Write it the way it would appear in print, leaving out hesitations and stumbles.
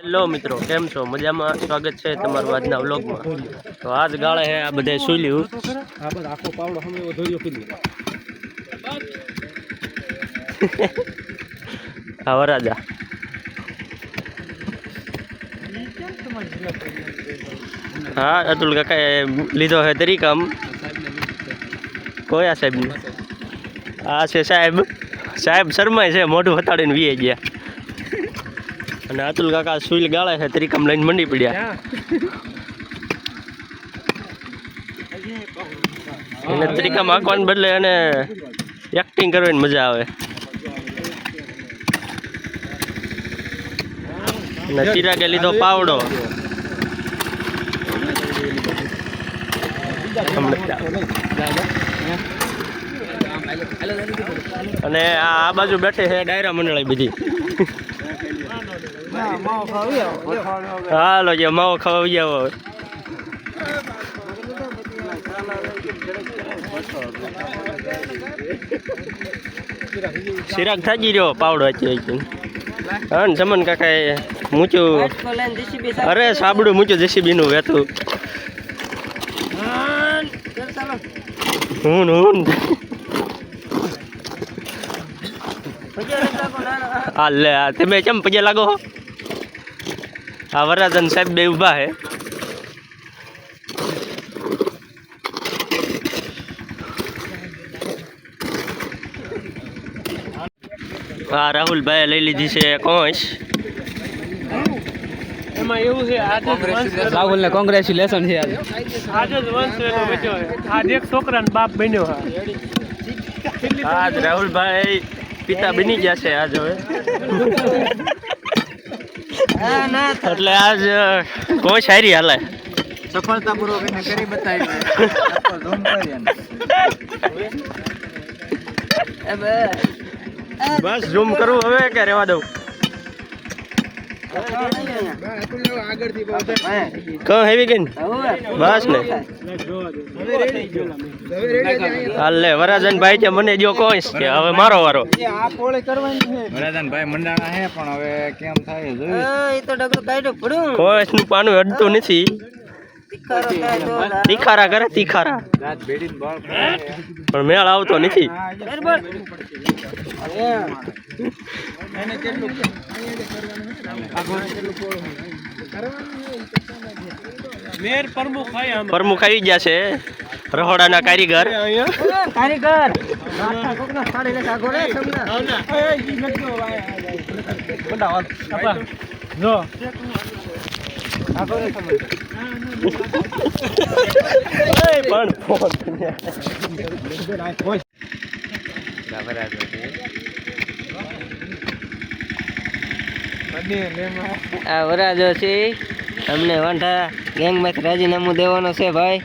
Hello મિત્રો, કેમ છો? મજામાં? સ્વાગત છે તમારું આજના વ્લોગમાં. તો આજ ગાળે હે આ બધા સુલ્યું આખો પાવડો હમે એવો ધોર્યો કરી આ વરાજા હા અતુલ કાકાએ લીધો હે તરીકામ કોયા સાહેબ આ છે સાહેબ શરમાય છે, મોઢું હતાડીને વીએ ગયા. અને અતુલ કાકા સુઈલ ગાળે છે, તરીકામ લઈને મંડી પડ્યા. એને તરીકામ આંકવાને બદલે એને એક્ટિંગ કરવાની મજા આવે. અને ચિરાગે લીધો પાવડો. અને આ બાજુ બેઠે છે ડાયરા મંડળાઈ બધી. હાલો જે માવો ખાવા જાવ. ચિરાગ થાજી રહ્યો પાવડો અત્યારે. હા ને ચમન કાકાએ મૂચું, અરે સાબડું મૂચું જેસીબી નું વેતું. હું હા લે તમે કેમ પગે લાગો? આ વરાજન સાહેબ બે ઉભા હે. હા રાહુલભાઈ લઈ લીધી છે કોંસ. એમાં એવું છે રાહુલ ને કોંગ્રેચ્યુલેશન છે. આજે જ વંશ એનો બચ્યો છે. આજ એક છોકરાનો બાપ બન્યો હા. આજ રાહુલભાઈ પિતા બની ગયા છે આજ હવે. એટલે આજ કોઈ શાયરી હાલે સફળતાપૂર્વક એને કરી બતાવી. બસ ઝૂમ કરવું હવે કે રેવા દઉં? કહું હેવી ગઈ બસ ને. હાલે વરાજન ભાઈ કે મને જો કોઈસ કે હવે મારો વારો. વરાજન ભાઈ મંડાણા હે પણ હવે કેમ થાય જોયું. કોઈસ નું પાનું અડતું નથી. તીખારા કરે તીખારા પણ મેળ આવતો નથી. પ્રમુખ આવી ગયા છે, રહોડાના કારીગર. આ વરાજો છે, અમને વાંઢા ગેંગ માંથી રાજીનામું દેવાનો છે ભાઈ.